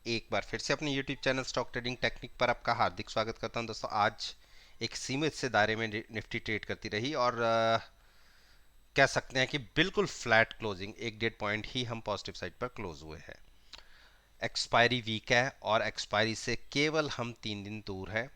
एक बार फिर से अपने YouTube channel stock trading technique पर आपका हार्दिक स्वागत करता हूं। दोस्तों, आज एक सीमित से दायरे में निफ्टी ट्रेड करती रही और कह सकते हैं कि बिल्कुल फ्लैट क्लोजिंग, 1-1.5 पॉइंट ही हम पॉजिटिव साइड पर क्लोज हुए हैं। एक्सपायरी वीक है और एक्सपायरी से केवल हम 3 दिन दूर हैं।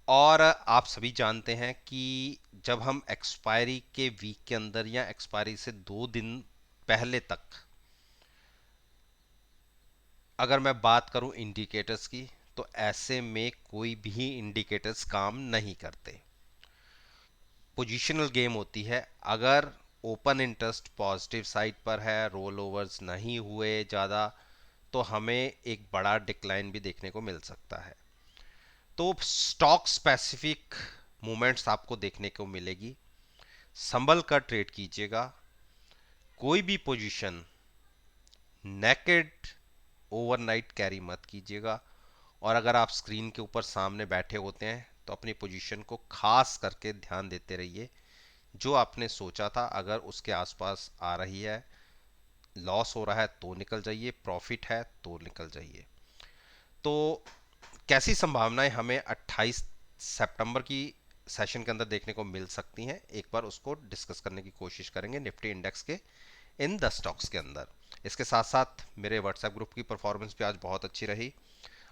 और आप सभी जानते हैं कि जब हम एक्सपायरी के वीक के अंदर या एक्सपायरी से 2 दिन पहले तक अगर मैं बात करूं इंडिकेटर्स की, तो ऐसे में कोई भी इंडिकेटर्स काम नहीं करते। पोजीशनल गेम होती है। अगर ओपन इंटरेस्ट पॉजिटिव साइड पर है, रोल ओवर्स नहीं हुए ज़्यादा, तो हमें एक बड़ा डिक्लाइन भी देखने को मिल सकता है। तो स्टॉक स्पेसिफिक मूवमेंट्स आपको देखने को मिलेगी। संभल कर ट्रेड कीजिएगा। कोई भी पोजीशन नेकेड ओवरनाइट कैरी मत कीजिएगा। और अगर आप स्क्रीन के ऊपर सामने बैठे होते हैं तो अपनी पोजीशन को खास करके ध्यान देते रहिए। जो आपने सोचा था अगर उसके आसपास आ रही है, लॉस हो रहा है तो निकल जाइए, प्रॉफिट है तो निकल जाइए। तो कैसी संभावनाएं हमें 28 सितंबर की सेशन के अंदर देखने को मिल सकती हैं, एक बार उसको डिस्कस करने की कोशिश करेंगे निफ्टी इंडेक्स के इन 10 स्टॉक्स के अंदर। इसके साथ साथ मेरे व्हाट्सएप ग्रुप की परफॉर्मेंस भी आज बहुत अच्छी रही।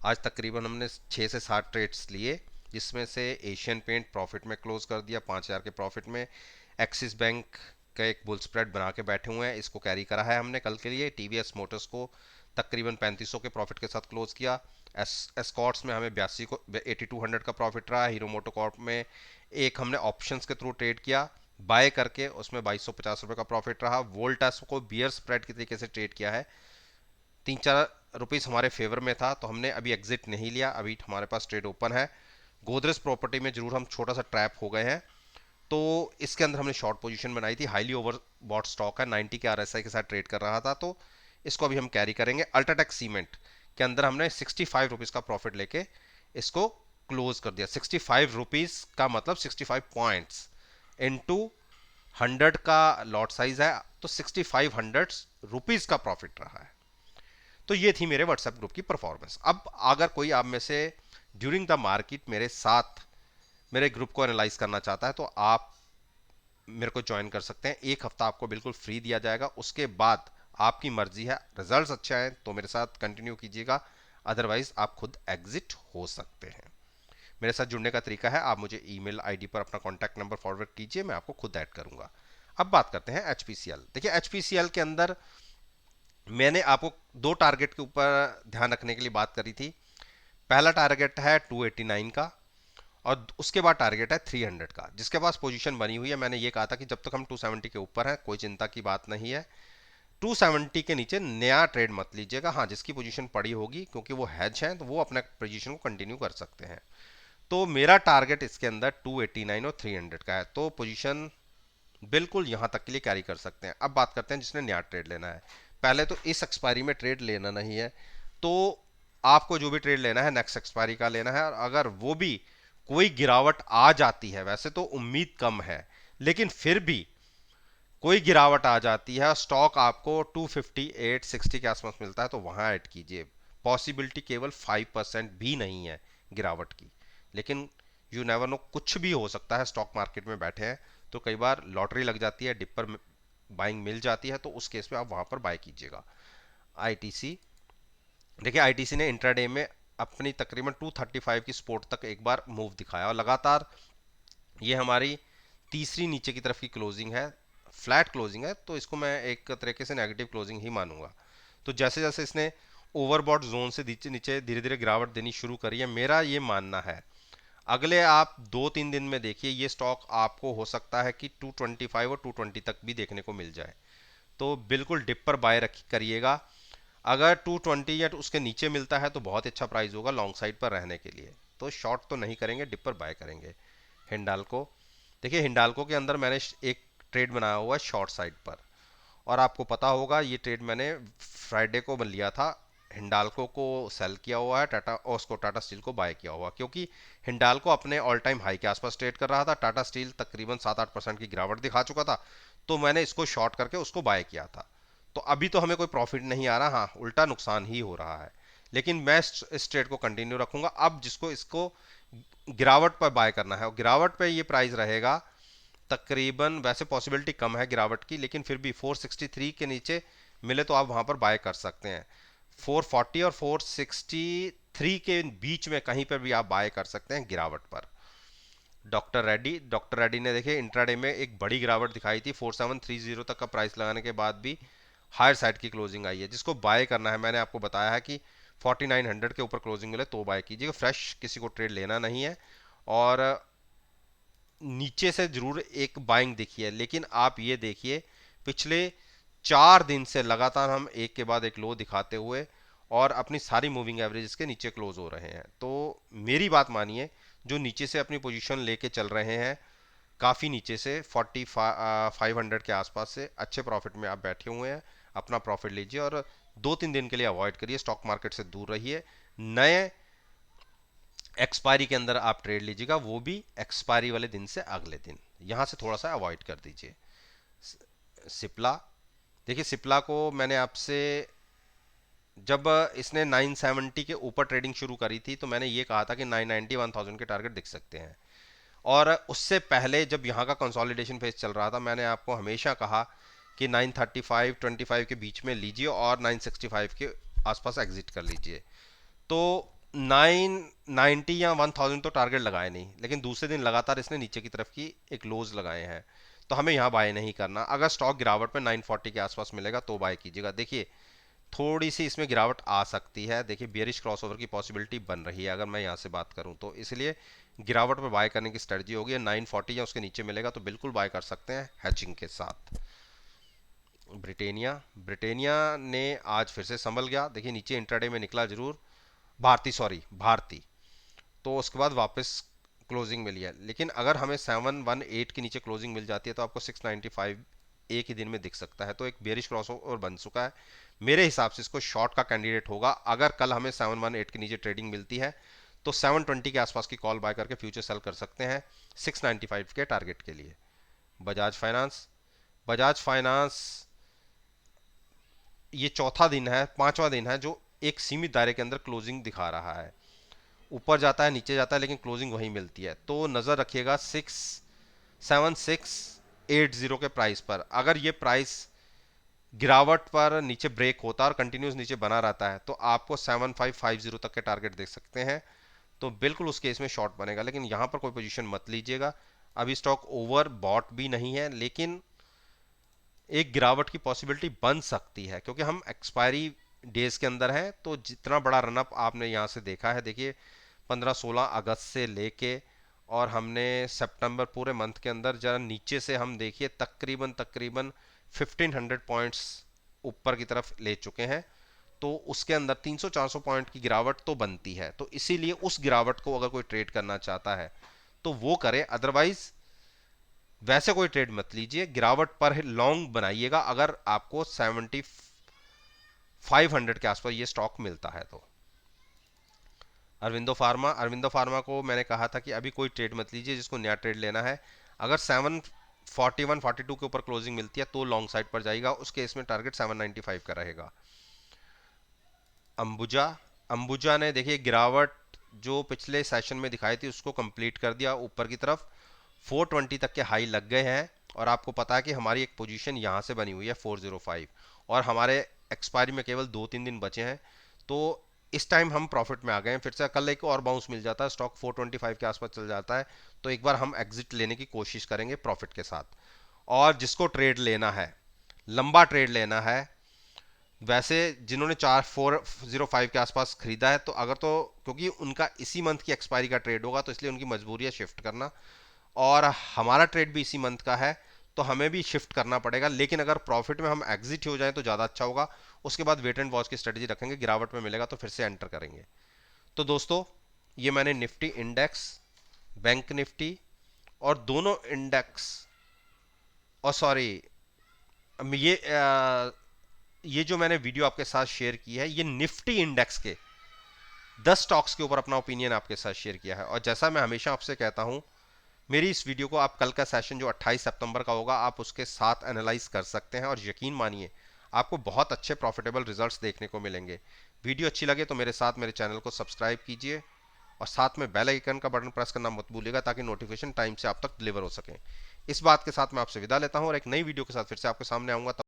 आज तकरीबन हमने 6 से 7 ट्रेड्स लिए, जिसमें से एशियन पेंट प्रॉफिट में क्लोज कर दिया 5,000 के प्रॉफिट में। एक्सिस बैंक का एक बुल स्प्रेड बना के बैठे हुए हैं, इसको कैरी करा है हमने कल के लिए। टीवीएस मोटर्स को तकरीबन 3500 के प्रॉफिट के साथ क्लोज किया। एस्कॉर्ट्स में हमें 82 को 8200 का प्रॉफिट रहा। हीरो मोटोकॉर्प में एक हमने ऑप्शंस के थ्रू ट्रेड किया बाय करके, उसमें 2250 रुपये का प्रॉफिट रहा। वोल्टास को बियर स्प्रेड की तरीके से ट्रेड किया है, 3-4 रुपीस हमारे फेवर में था, तो हमने अभी एग्जिट नहीं लिया, अभी हमारे पास ट्रेड ओपन है। गोदरेज प्रॉपर्टी में जरूर हम छोटा सा ट्रैप हो गए हैं, तो इसके अंदर हमने शॉर्ट पोजीशन बनाई थी। हाईली ओवर बॉट स्टॉक है, 90 के आरएसआई के साथ ट्रेड कर रहा था, तो इसको अभी हम कैरी करेंगे। अल्ट्राटेक सीमेंट के अंदर हमने 65 रुपीज का प्रॉफिट लेके इसको क्लोज कर दिया। 65 रुपीज का मतलब 65 पॉइंट्स इनटू 100 का लॉट साइज है, तो 6500 रुपीज का प्रॉफिट रहा है। तो ये थी मेरे व्हाट्सएप ग्रुप की परफॉर्मेंस। अब अगर कोई आप में से ड्यूरिंग द मार्केट मेरे साथ मेरे ग्रुप को एनालाइज करना चाहता है, तो आप मेरे को ज्वाइन कर सकते हैं। एक हफ्ता आपको बिल्कुल फ्री दिया जाएगा, उसके बाद आपकी मर्जी है। रिजल्ट्स अच्छे आए तो मेरे साथ कंटिन्यू कीजिएगा, अदरवाइज आप खुद एग्जिट हो सकते हैं। मेरे साथ जुड़ने का तरीका है, आप मुझे ईमेल आईडी पर अपना कॉन्टैक्ट नंबर फॉरवर्ड कीजिए, मैं आपको खुद ऐड करूंगा। अब बात करते हैं एचपीसीएल। देखिए, एचपीसीएल के अंदर मैंने आपको 2 टारगेट के ऊपर ध्यान रखने के लिए बात करी थी। पहला टारगेट है 289 का और उसके बाद टारगेट है 300 का, जिसके पास पोजीशन बनी हुई है। मैंने ये कहा था कि जब तक हम 270 के ऊपर हैं कोई चिंता की बात नहीं है। 270 के नीचे नया ट्रेड मत लीजिएगा। हाँ, जिसकी पोजीशन पड़ी होगी क्योंकि वो हैज हैं, तो वो अपने पोजीशन को कंटिन्यू कर सकते हैं। तो मेरा टारगेट इसके अंदर 289 और 300 का है, तो पोजीशन बिल्कुल यहां तक के लिए कैरी कर सकते हैं। अब बात करते हैं जिसने नया ट्रेड लेना है। पहले तो इस एक्सपायरी में ट्रेड लेना नहीं है, तो आपको जो भी ट्रेड लेना है नेक्स्ट एक्सपायरी का लेना है। और अगर वो भी कोई गिरावट आ जाती है, वैसे तो उम्मीद कम है, लेकिन फिर भी कोई गिरावट आ जाती है, स्टॉक आपको 258 60 के आसपास मिलता है, तो वहां ऐड कीजिए। पॉसिबिलिटी केवल 5% भी नहीं है गिरावट की, लेकिन यू नेवर नो, कुछ भी हो सकता है। स्टॉक मार्केट में बैठे हैं तो कई बार लॉटरी लग जाती है, डिपर बाइंग मिल जाती है, तो उस केस में आप वहां पर बाय कीजिएगा। आईटीसी, देखिए आईटीसी ने इंट्राडे में अपनी तकरीबन 235 की सपोर्ट तक एक बार मूव दिखाया और लगातार ये हमारी तीसरी नीचे की तरफ की क्लोजिंग है, फ्लैट क्लोजिंग है, तो इसको मैं एक तरीके से नेगेटिव क्लोजिंग ही मानूंगा। तो जैसे जैसे इसने ओवरबॉट जोन से नीचे नीचे धीरे धीरे गिरावट देनी शुरू करी है, मेरा ये मानना है अगले आप 2-3 दिन में देखिए ये स्टॉक आपको हो सकता है कि 225 और 220 तक भी देखने को मिल जाए, तो बिल्कुल डिप पर बाय रख करिएगा। अगर 220 या उसके नीचे मिलता है तो बहुत अच्छा प्राइस होगा लॉन्ग साइड पर रहने के लिए, तो शॉर्ट तो नहीं करेंगे, डिप पर बाय करेंगे। हिंडाल्को, देखिए हिंडाल्को के अंदर मैंने एक ट्रेड बनाया हुआ है शॉर्ट साइड पर, और आपको पता होगा ये ट्रेड मैंने फ्राइडे को लिया था। हिंडाल्को को सेल किया हुआ है, टाटा और उसको टाटा स्टील को बाय किया हुआ, क्योंकि हिंडाल्को अपने ऑल टाइम हाई के आसपास ट्रेड कर रहा था, टाटा स्टील तकरीबन 7-8% की गिरावट दिखा चुका था, तो मैंने इसको शॉर्ट करके उसको बाय किया था। तो अभी तो हमें कोई प्रॉफिट नहीं आ रहा, हाँ उल्टा नुकसान ही हो रहा है। लेकिन मैं इस ट्रेड को कंटिन्यू रखूंगा। अब जिसको इसको गिरावट पर बाय करना है और गिरावट पे ये प्राइस रहेगा तकरीबन, वैसे पॉसिबिलिटी कम है गिरावट की, लेकिन फिर भी 463 के नीचे मिले तो आप वहां पर बाय कर सकते हैं। 440 और 463 के बीच में कहीं पर भी आप बाय कर सकते हैं गिरावट पर। डॉक्टर रेड्डी ने देखिए इंट्राडे में एक बड़ी गिरावट दिखाई थी, 4730 तक का प्राइस लगाने के बाद भी हायर साइड की क्लोजिंग आई है। जिसको बाय करना है, मैंने आपको बताया है कि 4900 के ऊपर क्लोजिंग मिले तो बाय कीजिएगा, फ्रेश किसी को ट्रेड लेना नहीं है। और नीचे से जरूर एक बाइंग दिखी है, लेकिन आप ये देखिए पिछले 4 दिन से लगातार हम एक के बाद एक लो दिखाते हुए और अपनी सारी मूविंग एवरेजेस के नीचे क्लोज हो रहे हैं। तो मेरी बात मानिए, जो नीचे से अपनी पोजीशन लेके चल रहे हैं काफ़ी नीचे से 4500 के आसपास से अच्छे प्रॉफिट में आप बैठे हुए हैं, अपना प्रॉफिट लीजिए और 2-3 दिन के लिए अवॉइड करिए, स्टॉक मार्केट से दूर रहिए। नए एक्सपायरी के अंदर आप ट्रेड लीजिएगा, वो भी एक्सपायरी वाले दिन से अगले दिन, यहां से थोड़ा सा अवॉइड कर दीजिए। सिप्ला, देखिए सिप्ला को मैंने आपसे, जब इसने 970 के ऊपर ट्रेडिंग शुरू करी थी तो मैंने ये कहा था कि 990 1000 के टारगेट दिख सकते हैं। और उससे पहले जब यहाँ का कंसोलिडेशन फेज चल रहा था, मैंने आपको हमेशा कहा कि 935 25 के बीच में लीजिए और 965 के आसपास एग्जिट कर लीजिए। तो 990 या 1000 तो टारगेट लगाए नहीं, लेकिन दूसरे दिन लगातार इसने नीचे की तरफ की एक लोज लगाए हैं, तो हमें यहाँ बाय नहीं करना। अगर स्टॉक गिरावट में 940 के आसपास मिलेगा तो बाय कीजिएगा। देखिए थोड़ी सी इसमें गिरावट आ सकती है, देखिए बियरिश क्रॉसओवर की पॉसिबिलिटी बन रही है अगर मैं यहाँ से बात करूँ तो, इसलिए गिरावट पर बाय करने की स्ट्रेटजी होगी। 940 या उसके नीचे मिलेगा तो बिल्कुल बाय कर सकते हैं हैचिंग के साथ। ब्रिटेनिया, ब्रिटेनिया ने आज फिर से संभल गया, देखिए नीचे इंट्राडे में निकला जरूर, भारती, तो उसके बाद वापस क्लोजिंग मिली है। लेकिन अगर हमें 718 के नीचे क्लोजिंग मिल जाती है तो आपको 695 एक ही दिन में दिख सकता है, तो एक बेरिश क्रॉसओवर बन चुका है। मेरे हिसाब से इसको शॉर्ट का कैंडिडेट होगा। अगर कल हमें 718 के नीचे ट्रेडिंग मिलती है तो 720 के आसपास की कॉल बाय करके फ्यूचर सेल कर सकते हैं 695 के टारगेट के लिए। बजाज फाइनेंस ये चौथा दिन है, पांचवा दिन है जो एक सीमित दायरे के अंदर क्लोजिंग दिखा रहा है, ऊपर जाता है नीचे जाता है लेकिन क्लोजिंग वही मिलती है। तो नज़र रखिएगा 7680 के प्राइस पर। अगर ये प्राइस गिरावट पर नीचे ब्रेक होता है और कंटिन्यूस नीचे बना रहता है तो आपको 7550 तक के टारगेट देख सकते हैं, तो बिल्कुल उस केस में शॉर्ट बनेगा। लेकिन यहाँ पर कोई पोजीशन मत लीजिएगा, अभी स्टॉक ओवर बॉट भी नहीं है, लेकिन एक गिरावट की पॉसिबिलिटी बन सकती है क्योंकि हम एक्सपायरी डेज के अंदर हैं। तो जितना बड़ा रनअप आपने यहाँ से देखा है, देखिए 15-16 अगस्त से लेके और हमने सितंबर पूरे मंथ के अंदर जरा नीचे से हम देखिए तकरीबन तकरीबन 1500 पॉइंट्स ऊपर की तरफ ले चुके हैं। तो उसके अंदर 300-400 पॉइंट की गिरावट तो बनती है, तो इसीलिए उस गिरावट को अगर कोई ट्रेड करना चाहता है तो वो करे, अदरवाइज वैसे कोई ट्रेड मत लीजिए। गिरावट पर लॉन्ग बनाइएगा अगर आपको 7500 के आसपास ये स्टॉक मिलता है तो। अरविंदो फार्मा को मैंने कहा था कि अभी कोई ट्रेड मत लीजिए, जिसको नया ट्रेड लेना है अगर 741-42 के ऊपर क्लोजिंग मिलती है तो लॉन्ग साइड पर जाएगा, उस केस में टारगेट 795 का रहेगा। अंबुजा, अंबुजा ने देखिए गिरावट जो पिछले सेशन में दिखाई थी उसको कंप्लीट कर दिया, ऊपर की तरफ 420 तक के हाई लग गए हैं और आपको पता है कि हमारी एक पोजीशन यहाँ से बनी हुई है 405 और हमारे एक्सपायरी में केवल 2-3 दिन बचे हैं। तो इस टाइम हम प्रॉफिट में आ गए हैं, फिर से कल एक और बाउंस मिल जाता है, स्टॉक 425 के आसपास चल जाता है तो एक बार हम एग्जिट लेने की कोशिश करेंगे प्रॉफिट के साथ। और जिसको ट्रेड लेना है, लंबा ट्रेड लेना है, वैसे जिन्होंने 4-405 के आसपास खरीदा है तो अगर तो क्योंकि उनका इसी मंथ की एक्सपायरी का ट्रेड होगा तो इसलिए उनकी मजबूरी है शिफ्ट करना, और हमारा ट्रेड भी इसी मंथ का है तो हमें भी शिफ्ट करना पड़ेगा। लेकिन अगर प्रॉफिट में हम एग्जिट हो जाएं तो ज़्यादा अच्छा होगा, उसके बाद वेट एंड वॉच की स्ट्रेटजी रखेंगे, गिरावट में मिलेगा तो फिर से एंटर करेंगे। तो दोस्तों ये मैंने निफ्टी इंडेक्स, बैंक निफ्टी और दोनों इंडेक्स, और सॉरी ये जो मैंने वीडियो आपके साथ शेयर की है ये निफ्टी इंडेक्स के 10 स्टॉक्स के ऊपर अपना ओपिनियन आपके साथ शेयर किया है। और जैसा मैं हमेशा आपसे कहता हूं, मेरी इस वीडियो को आप कल का सेशन जो 28 सितंबर का होगा आप उसके साथ एनालाइज कर सकते हैं और यकीन मानिए आपको बहुत अच्छे प्रॉफिटेबल रिजल्ट्स देखने को मिलेंगे। वीडियो अच्छी लगे तो मेरे साथ मेरे चैनल को सब्सक्राइब कीजिए और साथ में बेल आइकन का बटन प्रेस करना मत भूलिएगा ताकि नोटिफिकेशन टाइम से आप तक डिलीवर हो सके। इस बात के साथ मैं आपसे विदा लेता हूं और एक नई वीडियो के साथ फिर से आपके सामने आऊंगा।